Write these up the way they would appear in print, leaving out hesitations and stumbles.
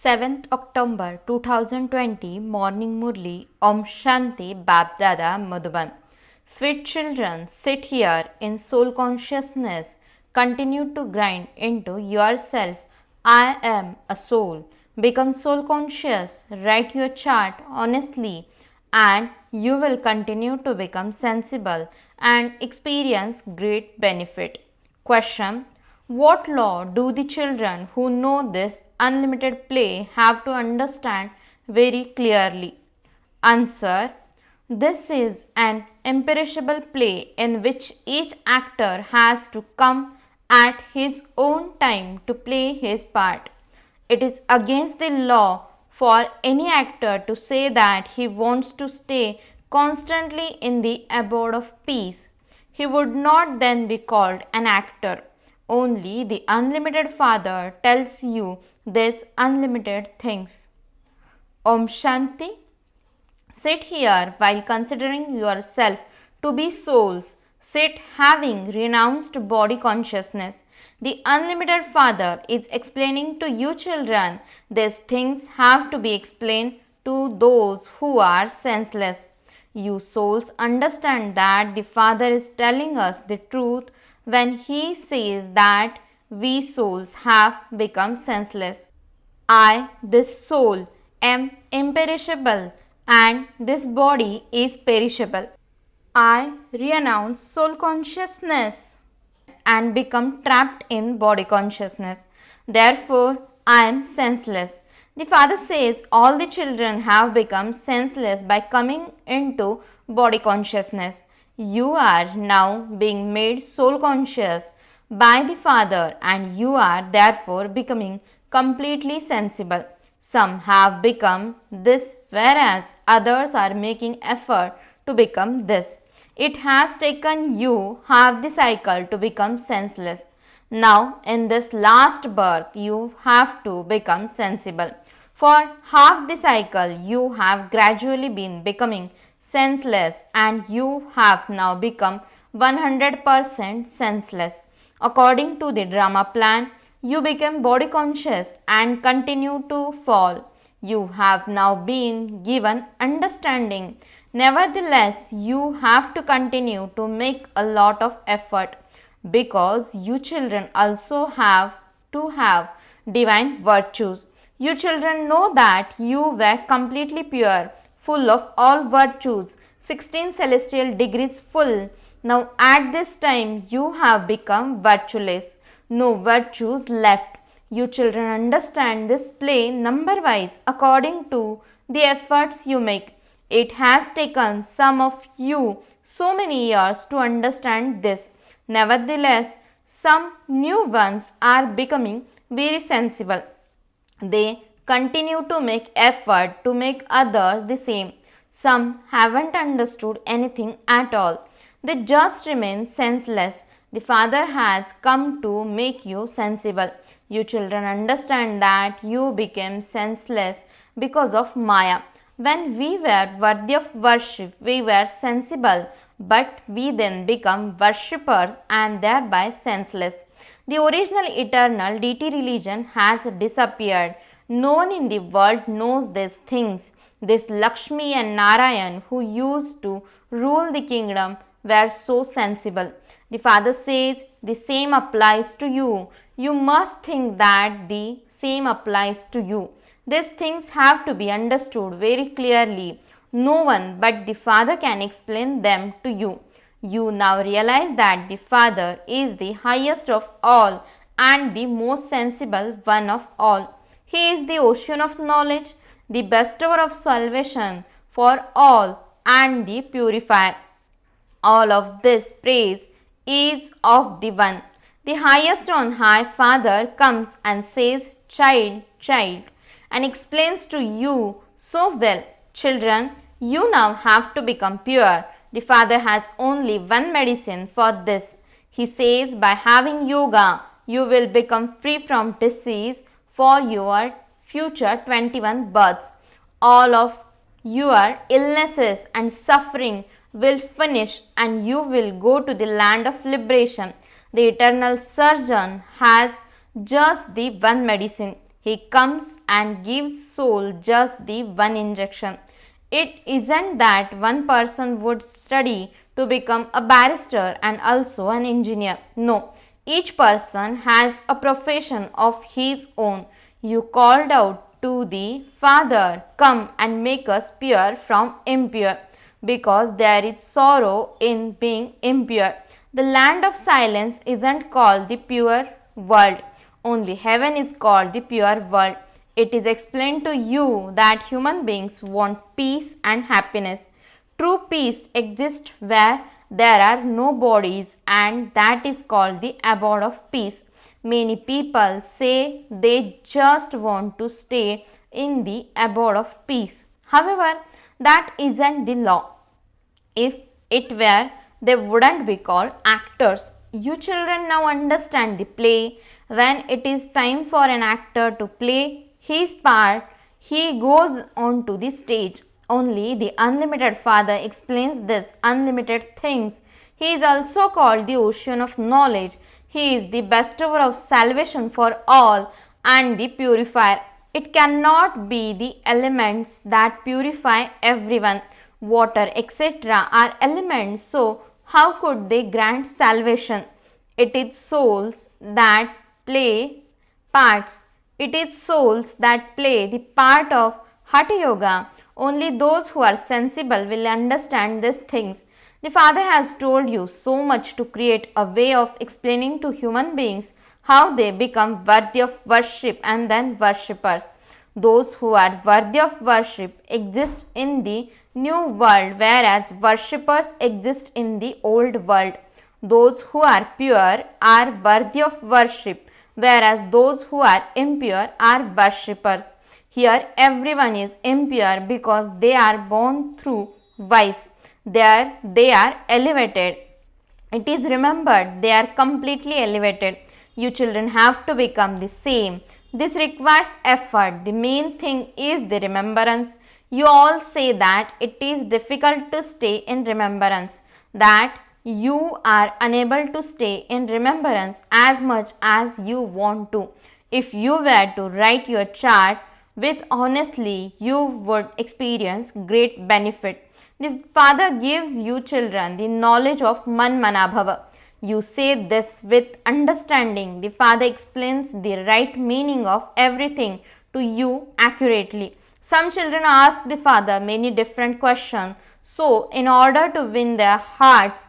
7th October 2020 Morning Murli Om Shanti BapDada Madhuban. Sweet children, sit here in soul consciousness. Continue to grind into yourself. I am a soul. Become soul conscious. Write your chart honestly and you will continue to become sensible and experience great benefit. Question: what law do the children who know this unlimited play have to understand very clearly? Answer: this is an imperishable play in which each actor has to come at his own time to play his part. It is against the law for any actor to say that he wants to stay constantly in the abode of peace. He would not then be called an actor. Only the unlimited Father tells you these unlimited things. Om Shanti. Sit here while considering yourself to be souls. Sit having renounced body consciousness. The unlimited Father is explaining to you children. These things have to be explained to those who are senseless. You souls understand that the Father is telling us the truth when he says that we souls have become senseless. I, this soul, am imperishable and this body is perishable. I renounce soul consciousness and become trapped in body consciousness. Therefore, I am senseless. The Father says all the children have become senseless by coming into body consciousness. You are now being made soul conscious by the Father and you are therefore becoming completely sensible. Some have become this whereas others are making effort to become this. It has taken you half the cycle to become senseless. Now in this last birth you have to become sensible. For half the cycle you have gradually been becoming senseless and you have now become 100% senseless. According to the drama plan, you became body conscious and continue to fall. You have now been given understanding. Nevertheless, you have to continue to make a lot of effort because you children also have to have divine virtues. You children know that you were completely pure, full of all virtues, 16 celestial degrees full. Now at this time you have become virtueless, no virtues left. You children understand this play number wise according to the efforts you make. It has taken some of you so many years to understand this. Nevertheless, some new ones are becoming very sensible. They continue to make effort to make others the same. Some haven't understood anything at all. They just remain senseless. The Father has come to make you sensible. You children understand that you became senseless because of Maya. When we were worthy of worship, we were sensible, but we then become worshippers and thereby senseless. The original eternal deity religion has disappeared. No one in the world knows these things. This Lakshmi and Narayan who used to rule the kingdom were so sensible. The Father says the same applies to you. You must think that the same applies to you. These things have to be understood very clearly. No one but the Father can explain them to you. You now realize that the Father is the highest of all and the most sensible one of all. He is the ocean of knowledge, the bestower of salvation for all and the purifier. All of this praise is of the One. The highest on high Father comes and says, child, child, and explains to you so well, children, you now have to become pure. The Father has only one medicine for this. He says by having yoga, you will become free from disease for your future 21 births. All of your illnesses and suffering will finish and you will go to the land of liberation. The eternal surgeon has just the one medicine. He comes and gives soul just the one injection. It isn't that one person would study to become a barrister and also an engineer. No, each person has a profession of his own. You called out to the Father, come and make us pure from impure, because there is sorrow in being impure. The land of silence isn't called the pure world. Only heaven is called the pure world. It is explained to you that human beings want peace and happiness. True peace exists where there are no bodies, and that is called the abode of peace. Many people say they just want to stay in the abode of peace. However, that isn't the law. If it were, they wouldn't be called actors. You children now understand the play. When it is time for an actor to play his part, he goes onto the stage. Only the unlimited Father explains these unlimited things. He is also called the ocean of knowledge. He is the bestower of salvation for all and the purifier. It cannot be the elements that purify everyone. Water, etc. are elements, so how could they grant salvation? It is souls that play parts. It is souls that play the part of Hatha Yoga. Only those who are sensible will understand these things. The Father has told you so much to create a way of explaining to human beings how they become worthy of worship and then worshippers. Those who are worthy of worship exist in the new world, whereas worshippers exist in the old world. Those who are pure are worthy of worship, whereas those who are impure are worshippers. Here everyone is impure because they are born through vice. There they are elevated. It is remembered they are completely elevated. You children have to become the same. This requires effort. The main thing is the remembrance. You all say that it is difficult to stay in remembrance, that you are unable to stay in remembrance as much as you want to. If you were to write your chart with honestly, you would experience great benefit. The Father gives you children the knowledge of Man Mana Bhava. You say this with understanding. The Father explains the right meaning of everything to you accurately. Some children ask the Father many different questions, so in order to win their hearts,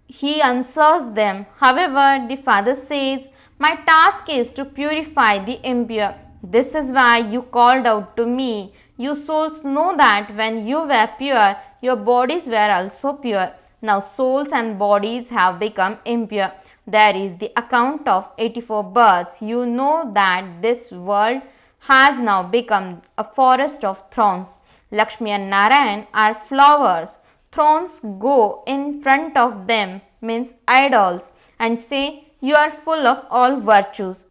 he answers them. However, the Father says, my task is to purify the impure. This is why you called out to me. You souls know that when you were pure, your bodies were also pure. Now souls and bodies have become impure. There is the account of 84 births. You know that this world has now become a forest of thorns. Lakshmi and Narayan are flowers. Thorns go in front of them, means idols, and say, you are full of all virtues.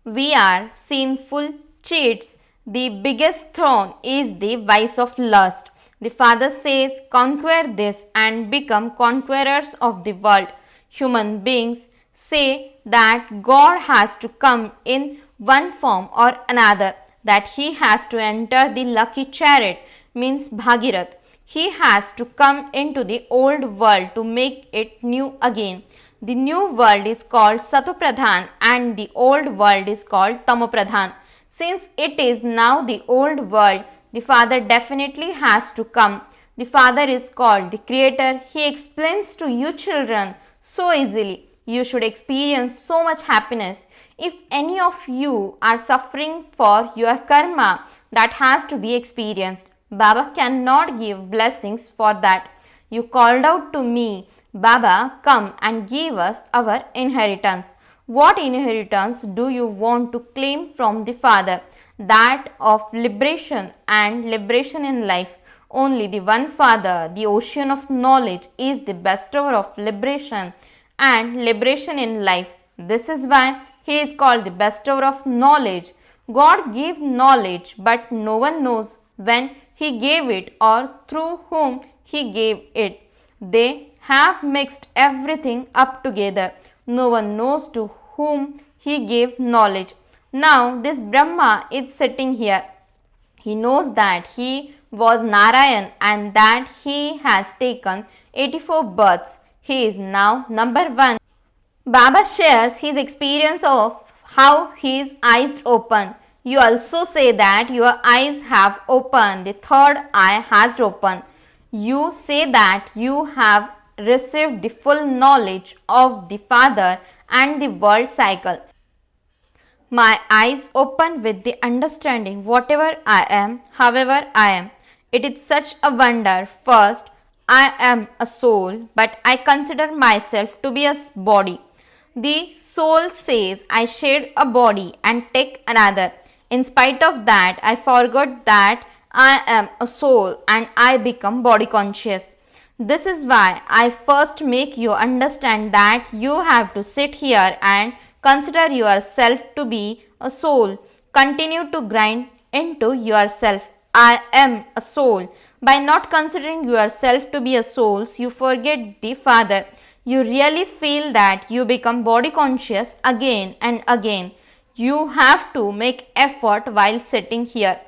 We are sinful cheats. The biggest thorn is the vice of lust. The Father says, conquer this and become conquerors of the world. Human beings say that God has to come in one form or another, that he has to enter the lucky chariot, means Bhagirath. He has to come into the old world to make it new again. The new world is called Satopradhan and the old world is called Tamopradhan. Since it is now the old world, the Father definitely has to come. The Father is called the Creator. He explains to you children so easily. You should experience so much happiness. If any of you are suffering for your karma, that has to be experienced. Baba cannot give blessings for that. You called out to me, Baba, come and give us our inheritance. What inheritance do you want to claim from the Father? That of liberation and liberation in life. Only the one Father, the ocean of knowledge, is the bestower of liberation and liberation in life. This is why he is called the bestower of knowledge. God gave knowledge, but no one knows when he gave it or through whom he gave it. They have mixed everything up together. No one knows to whom he gave knowledge. Now this Brahma is sitting here. He knows that he was Narayan and that he has taken 84 births. He is now number 1. Baba shares his experience of how his eyes open. You also say that your eyes have opened, the third eye has opened. You say that you have received the full knowledge of the Father and the world cycle. My eyes open with the understanding whatever I am, however I am. It is such a wonder. First, I am a soul, but I consider myself to be a body. The soul says I shed a body and take another. In spite of that, I forgot that I am a soul and I become body conscious. This is why I first make you understand that you have to sit here and consider yourself to be a soul. Continue to grind into yourself. I am a soul. By not considering yourself to be a soul, you forget the Father. You really feel that you become body conscious again and again. You have to make effort while sitting here.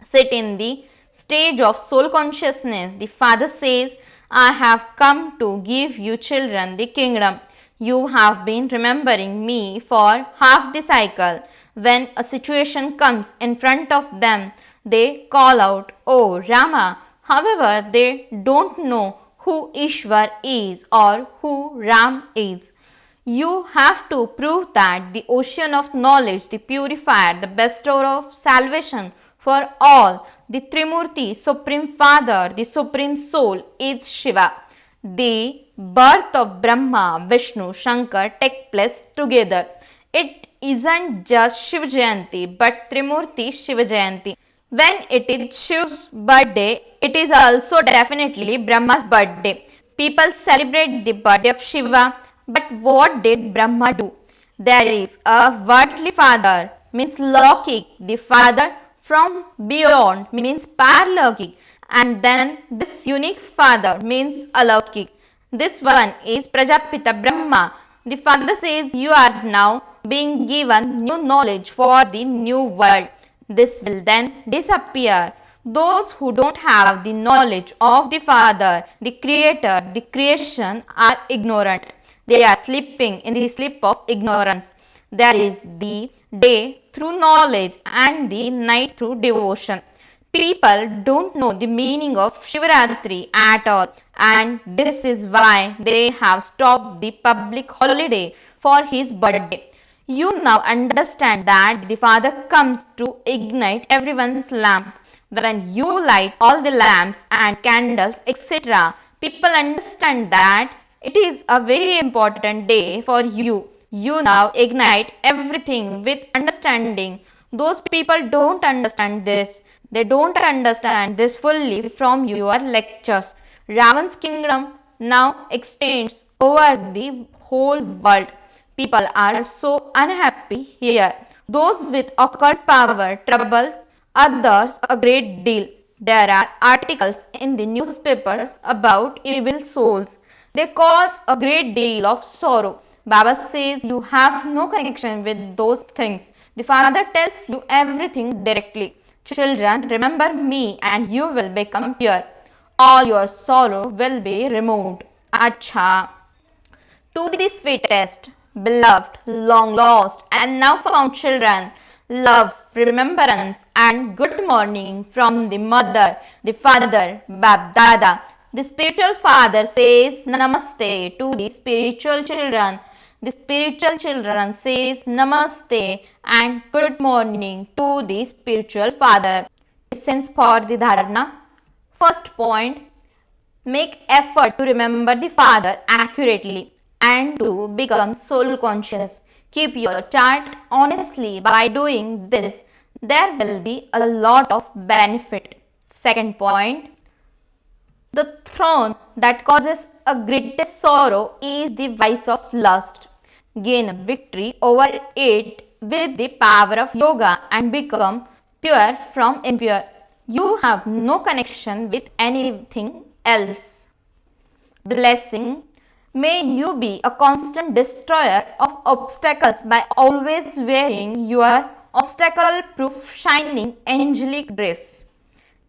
Sit in the stage of soul consciousness. The Father says, I have come to give you children the kingdom. You have been remembering me for half the cycle. When a situation comes in front of them, they call out, Oh Rama. However, they don't know who Ishwar is or who Ram is. You have to prove that the ocean of knowledge, the purifier, the bestower of salvation for all, the Trimurti, Supreme Father, the Supreme Soul is Shiva. The birth of Brahma, Vishnu, Shankar take place together. It isn't just Shiva Jayanti but Trimurti Shiva Jayanti. When it is Shiva's birthday, it is also definitely Brahma's birthday. People celebrate the birthday of Shiva, but what did Brahma do? There is a worldly father, means Lokik. The father from beyond means Parlokik, and then this unique father means Alaukik. This one is Prajapita Brahma. The father says you are now being given new knowledge for the new world. This will then disappear. Those who don't have the knowledge of the Father, the Creator, the creation are ignorant. They are sleeping in the sleep of ignorance. There is the day through knowledge and the night through devotion. People don't know the meaning of Shivaratri at all, and this is why they have stopped the public holiday for his birthday. You now understand that the Father comes to ignite everyone's lamp. When you light all the lamps and candles, etc., people understand that it is a very important day for you. You now ignite everything with understanding. Those people don't understand this. They don't understand this fully from your lectures. Ravan's kingdom now extends over the whole world. People are so unhappy here. Those with occult power trouble others a great deal. There are articles in the newspapers about evil souls. They cause a great deal of sorrow. Baba says you have no connection with those things. The Father tells you everything directly. Children, remember me and you will become pure. All your sorrow will be removed. Acha. To the sweetest, beloved, long lost and now found children, love, remembrance and good morning from the mother, the father, BapDada. The spiritual father says namaste to the spiritual children. The spiritual children says namaste and good morning to the spiritual father. Essence for the dharana. First point, make effort to remember the Father accurately and to become soul conscious. Keep your chart honestly. By doing this, there will be a lot of benefit. Second point, the throne that causes a greatest sorrow is the vice of lust. Gain victory over it with the power of yoga and become pure from impure. You have no connection with anything else. Blessing. May you be a constant destroyer of obstacles by always wearing your obstacle-proof shining angelic dress.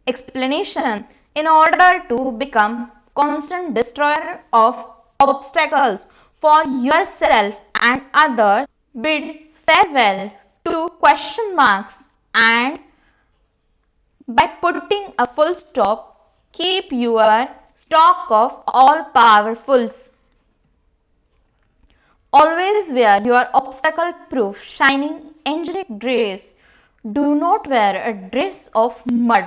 Explanation: in order to become constant destroyer of obstacles for yourself and others, bid farewell to question marks and by putting a full stop, keep your stock of all powerfuls. Always wear your obstacle proof shining angelic dress. Do not wear a dress of mud.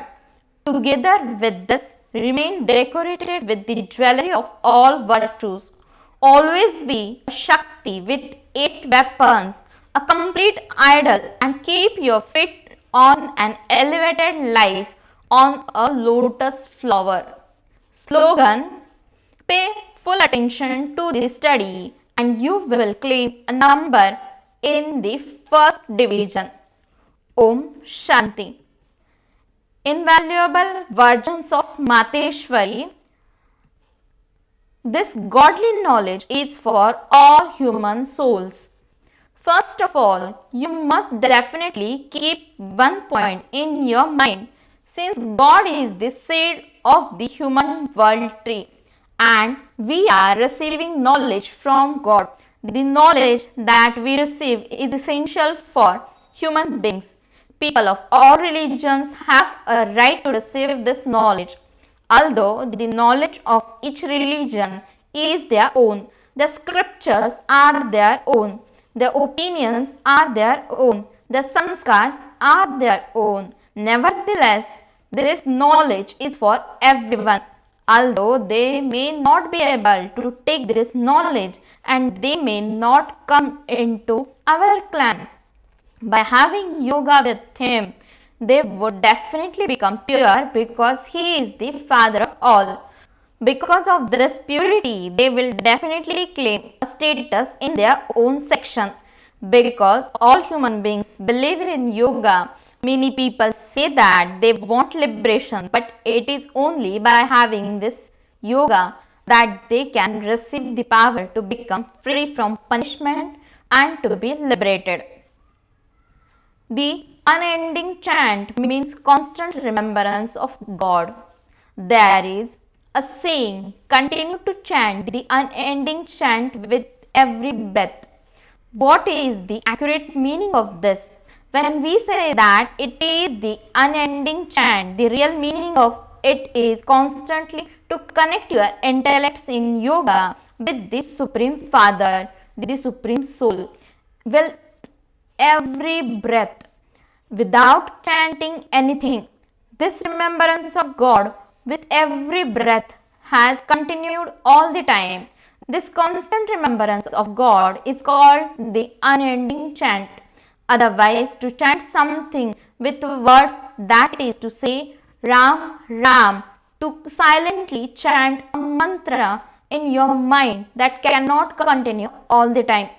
Together with this, remain decorated with the jewelry of all virtues. Always be a Shakti with 8 weapons, a complete idol, and keep your feet on an elevated life on a lotus flower. Slogan: pay full attention to the study and you will claim a number in the first division. Om Shanti. Invaluable virgins of Mateshwari, this godly knowledge is for all human souls. First of all, you must definitely keep one point in your mind. Since God is the seed of the human world tree and we are receiving knowledge from God, the knowledge that we receive is essential for human beings. People of all religions have a right to receive this knowledge. Although the knowledge of each religion is their own, the scriptures are their own, the opinions are their own, the sanskars are their own. Nevertheless, this knowledge is for everyone. Although they may not be able to take this knowledge and they may not come into our clan, by having yoga with him, they would definitely become pure because he is the father of all. Because of this purity, they will definitely claim a status in their own section. Because all human beings believe in yoga, many people say that they want liberation, but it is only by having this yoga that they can receive the power to become free from punishment and to be liberated. The unending chant means constant remembrance of God. There is a saying, continue to chant the unending chant with every breath. What is the accurate meaning of this? When we say that it is the unending chant, the real meaning of it is constantly to connect your intellects in yoga with the Supreme Father, the Supreme Soul. Well, every breath without chanting anything. This remembrance of God with every breath has continued all the time. This constant remembrance of God is called the unending chant. Otherwise, to chant something with words, that is to say Ram, Ram, to silently chant a mantra in your mind that cannot continue all the time.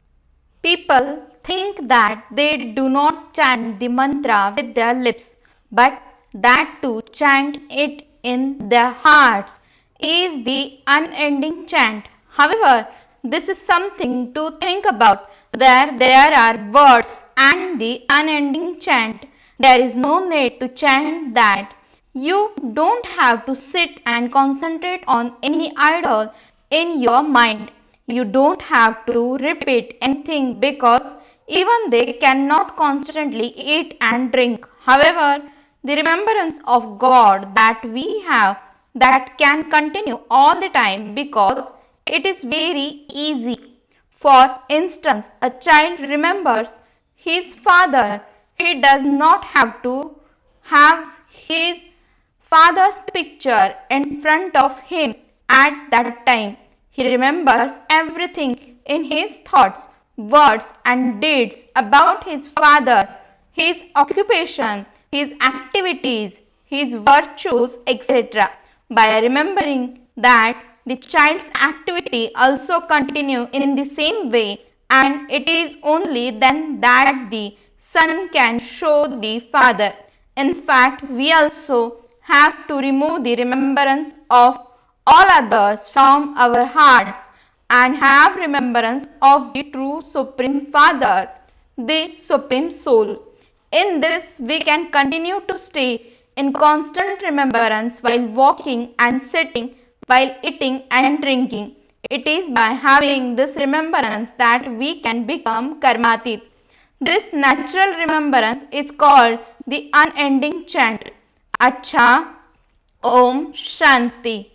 People think that they do not chant the mantra with their lips, but that to chant it in their hearts is the unending chant. However, this is something to think about. Where there are words and the unending chant, there is no need to chant that. You don't have to sit and concentrate on any idol in your mind. You don't have to repeat anything because even they cannot constantly eat and drink. However, the remembrance of God that we have that can continue all the time because it is very easy. For instance, a child remembers his father. He does not have to have his father's picture in front of him at that time. He remembers everything in his thoughts, words and deeds about his father, his occupation, his activities, his virtues, etc. By remembering that, the child's activity also continue in the same way, and it is only then that the son can show the father. In fact, we also have to remove the remembrance of all others from our hearts and have remembrance of the true Supreme Father, the Supreme Soul. In this, we can continue to stay in constant remembrance while walking and sitting, while eating and drinking. It is by having this remembrance that we can become karmatit. This natural remembrance is called the unending chant. Acha Om Shanti.